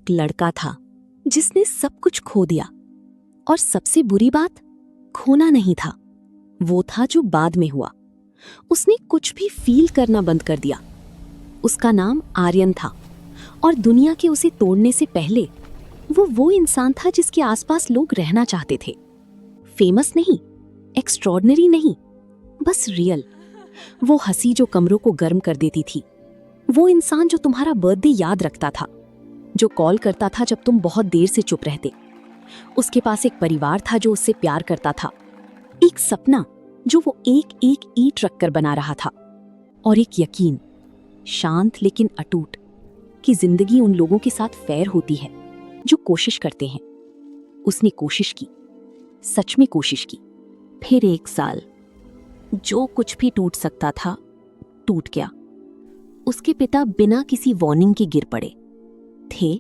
एक लड़का था जिसने सब कुछ खो दिया, और सबसे बुरी बात, खोना नहीं था, वो था जो बाद में हुआ। उसने कुछ भी फील करना बंद कर दिया। उसका नाम आर्यन था, और दुनिया के उसे तोड़ने से पहले वो इंसान था जिसके आसपास लोग रहना चाहते थे। फेमस नहीं, एक्स्ट्रॉर्डिनरी नहीं, बस रियल। वो हंसी जो कमरों को गर्म कर देती थी, वो इंसान जो तुम्हारा बर्थडे याद रखता था, जो कॉल करता था जब तुम बहुत देर से चुप रहते। उसके पास एक परिवार था जो उससे प्यार करता था, एक सपना जो वो एक एक ईंट रखकर बना रहा था, और एक यकीन, शांत लेकिन अटूट, कि जिंदगी उन लोगों के साथ फेयर होती है जो कोशिश करते हैं। उसने कोशिश की, सच में कोशिश की। फिर 1 साल, जो कुछ भी टूट सकता था टूट गया। उसके पिता बिना किसी वार्निंग के गिर पड़े थे,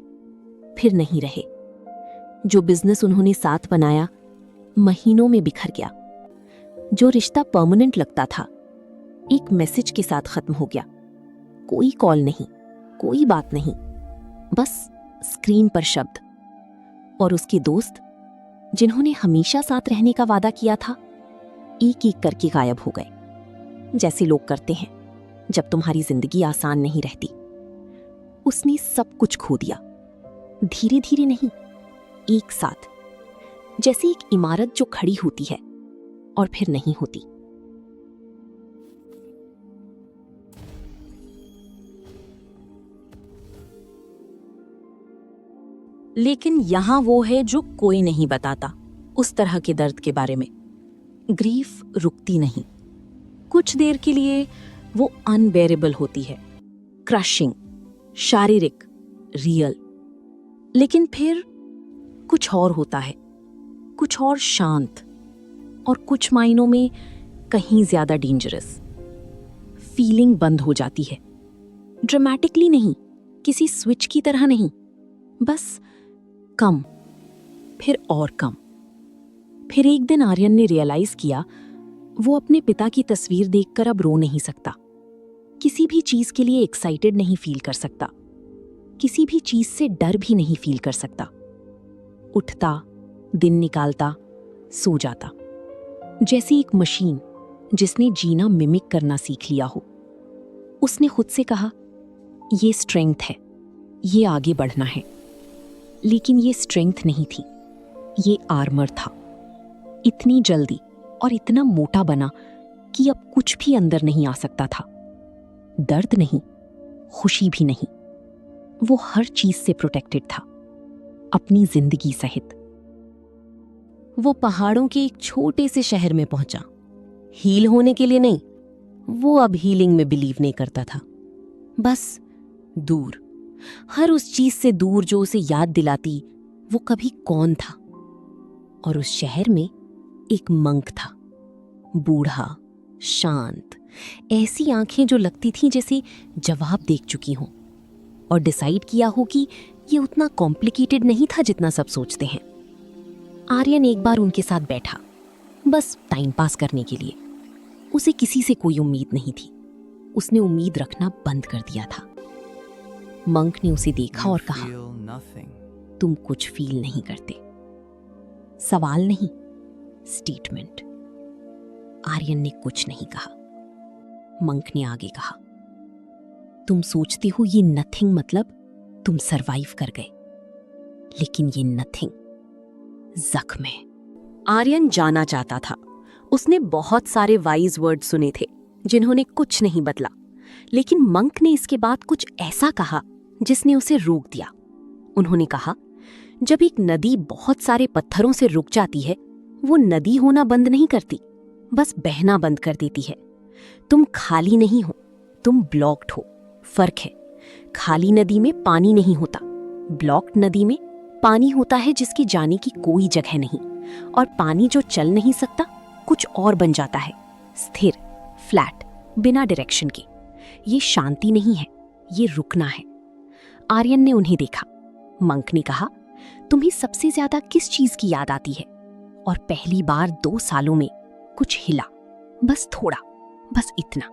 फिर नहीं रहे। जो बिजनेस उन्होंने साथ बनाया महीनों में बिखर गया। जो रिश्ता परमानेंट लगता था एक मैसेज के साथ खत्म हो गया। कोई कॉल नहीं, कोई बात नहीं, बस स्क्रीन पर शब्द। और उसके दोस्त जिन्होंने हमेशा साथ रहने का वादा किया था, एक एक करके गायब हो गए, जैसे लोग करते हैं जब तुम्हारी जिंदगी आसान नहीं रहती। उसने सब कुछ खो दिया, धीरे धीरे नहीं, एक साथ, जैसे एक इमारत जो खड़ी होती है और फिर नहीं होती। लेकिन यहां वो है जो कोई नहीं बताता उस तरह के दर्द के बारे में। ग्रीफ रुकती नहीं। कुछ देर के लिए वो अनबेरेबल होती है, क्रशिंग, शारीरिक, रियल। लेकिन फिर कुछ और होता है, कुछ और शांत, और कुछ मायनों में कहीं ज्यादा डेंजरस। फीलिंग बंद हो जाती है, ड्रामेटिकली नहीं, किसी स्विच की तरह नहीं, बस कम, फिर और कम। फिर एक दिन आर्यन ने रियलाइज किया वो अपने पिता की तस्वीर देखकर अब रो नहीं सकता। किसी भी चीज के लिए एक्साइटेड नहीं फील कर सकता, किसी भी चीज से डर भी नहीं फील कर सकता। उठता, दिन निकालता, सो जाता, जैसी एक मशीन जिसने जीना मिमिक करना सीख लिया हो। उसने खुद से कहा, ये स्ट्रेंथ है, ये आगे बढ़ना है। लेकिन ये स्ट्रेंथ नहीं थी, ये आर्मर था। इतनी जल्दी और इतना मोटा बना कि अब कुछ भी अंदर नहीं आ सकता था। दर्द नहीं, खुशी भी नहीं। वो हर चीज से प्रोटेक्टेड था, अपनी जिंदगी सहित। वो पहाड़ों के एक छोटे से शहर में पहुंचा, हील होने के लिए नहीं। वो अब हीलिंग में बिलीव नहीं करता था, बस दूर, हर उस चीज से दूर जो उसे याद दिलाती वो कभी कौन था। और उस शहर में एक मंक था, बूढ़ा, शांत, ऐसी आंखें जो लगती थीं जैसे जवाब देख चुकी हों, और डिसाइड किया हो कि ये उतना कॉम्प्लिकेटेड नहीं था जितना सब सोचते हैं। आर्यन एक बार उनके साथ बैठा, बस टाइम पास करने के लिए। उसे किसी से कोई उम्मीद नहीं थी, उसने उम्मीद रखना बंद कर दिया था। मंक ने उसे देखा और कहा, तुम कुछ फील नहीं करते। सवाल नहीं, स्टेटमेंट। आर्यन ने कुछ नहीं कहा। मंक ने आगे कहा, तुम सोचते हो ये नथिंग मतलब तुम सरवाइव कर गए, लेकिन ये नथिंग जख्म है। आर्यन जाना चाहता था। उसने बहुत सारे वाइज वर्ड सुने थे जिन्होंने कुछ नहीं बदला, लेकिन मंक ने इसके बाद कुछ ऐसा कहा जिसने उसे रोक दिया। उन्होंने कहा, जब एक नदी बहुत सारे पत्थरों से रुक जाती है, वो नदी होना बंद नहीं करती, बस बहना बंद कर देती है। तुम खाली नहीं हो, तुम ब्लॉक्ड हो। फर्क है, खाली नदी में पानी नहीं होता, ब्लॉक्ड नदी में पानी होता है जिसके जाने की कोई जगह नहीं, और पानी जो चल नहीं सकता कुछ और बन जाता है, स्थिर, फ्लैट, बिना डायरेक्शन के। ये शांति नहीं है, ये रुकना है। आर्यन ने उन्हें देखा। मंक ने कहा, तुम्हें सबसे ज्यादा किस चीज की याद आती है? और पहली बार 2 सालों में कुछ हिला, बस थोड़ा, बस इतना।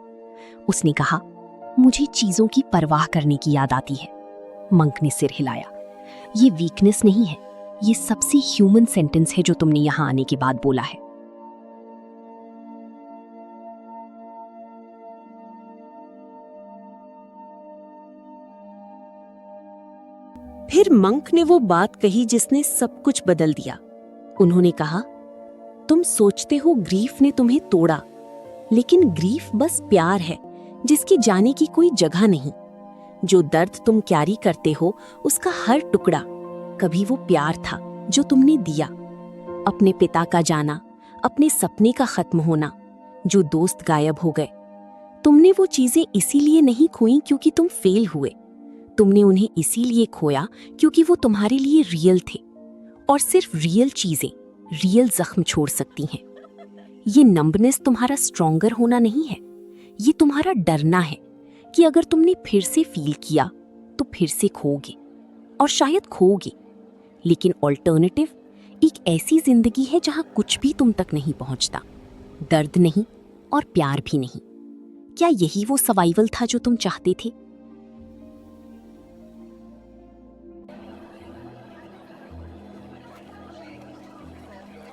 उसने कहा, मुझे चीजों की परवाह करने की याद आती है। मंक ने सिर हिलाया। ये वीकनेस नहीं है, ये सबसे ह्यूमन सेंटेंस है जो तुमने यहां आने के बाद बोला है। फिर मंक ने वो बात कही जिसने सब कुछ बदल दिया। उन्होंने कहा, तुम सोचते हो ग्रीफ ने तुम्हें तोड़ा, लेकिन ग्रीफ बस प्यार है जिसकी जाने की कोई जगह नहीं। जो दर्द तुम कैरी करते हो उसका हर टुकड़ा कभी वो प्यार था जो तुमने दिया। अपने पिता का जाना, अपने सपने का खत्म होना, जो दोस्त गायब हो गए, तुमने वो चीजें इसीलिए नहीं खोई क्योंकि तुम फेल हुए। तुमने उन्हें इसीलिए खोया क्योंकि वो तुम्हारे लिए रियल थे, और सिर्फ रियल चीजें रियल जख्म छोड़ सकती हैं। ये नंबनेस तुम्हारा स्ट्रॉन्गर होना नहीं है, ये तुम्हारा डरना है कि अगर तुमने फिर से फील किया तो फिर से खोगे, और शायद खोगे। लेकिन ऑल्टरनेटिव एक ऐसी जिंदगी है जहां कुछ भी तुम तक नहीं पहुंचता, दर्द नहीं और प्यार भी नहीं। क्या यही वो सर्वाइवल था जो तुम चाहते थे?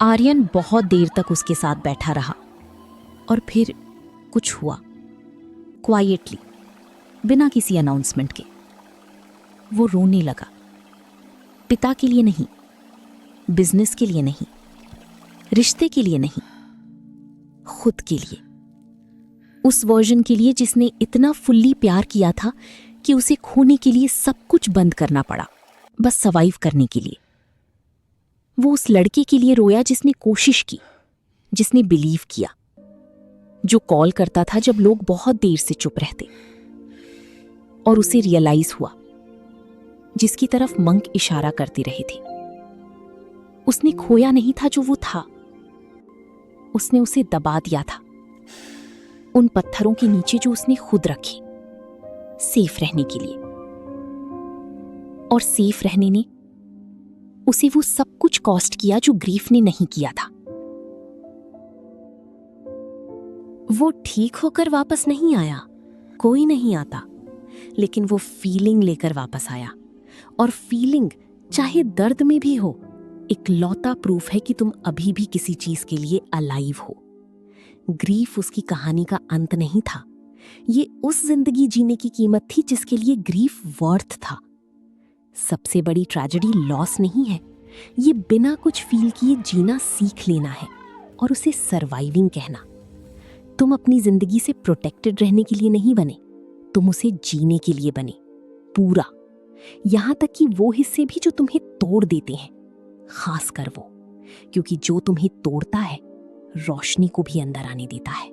आर्यन बहुत देर तक उसके साथ बैठा रहा, और फिर कुछ हुआ। क्वाइटली, बिना किसी अनाउंसमेंट के, वो रोने लगा। पिता के लिए नहीं, बिजनेस के लिए नहीं, रिश्ते के लिए नहीं, खुद के लिए। उस वर्जन के लिए जिसने इतना फुल्ली प्यार किया था कि उसे खोने के लिए सब कुछ बंद करना पड़ा, बस सर्वाइव करने के लिए। वो उस लड़के के लिए रोया जिसने कोशिश की, जिसने बिलीव किया, जो कॉल करता था जब लोग बहुत देर से चुप रहते, और उसे रियलाइज हुआ, जिसकी तरफ मंक इशारा करते रहे थे। उसने खोया नहीं था जो वो था, उसने उसे दबा दिया था उन पत्थरों के नीचे जो उसने खुद रखे, सेफ रहने के लिए। और सेफ रहने ने उसे वो सब कुछ कॉस्ट किया जो ग्रीफ ने नहीं किया था। वो ठीक होकर वापस नहीं आया, कोई नहीं आता, लेकिन वो फीलिंग लेकर वापस आया। और फीलिंग, चाहे दर्द में भी हो, इकलौता प्रूफ है कि तुम अभी भी किसी चीज के लिए अलाइव हो। ग्रीफ उसकी कहानी का अंत नहीं था, ये उस जिंदगी जीने की कीमत थी जिसके लिए ग्रीफ वर्थ था। सबसे बड़ी ट्रेजेडी लॉस नहीं है, ये बिना कुछ फील किए जीना सीख लेना है, और उसे सर्वाइविंग कहना। तुम अपनी जिंदगी से प्रोटेक्टेड रहने के लिए नहीं बने, तुम उसे जीने के लिए बने, पूरा। यहां तक कि वो हिस्से भी जो तुम्हें तोड़ देते हैं, खास कर वो, क्योंकि जो तुम्हें तोड़ता है रोशनी को भी अंदर आने देता है।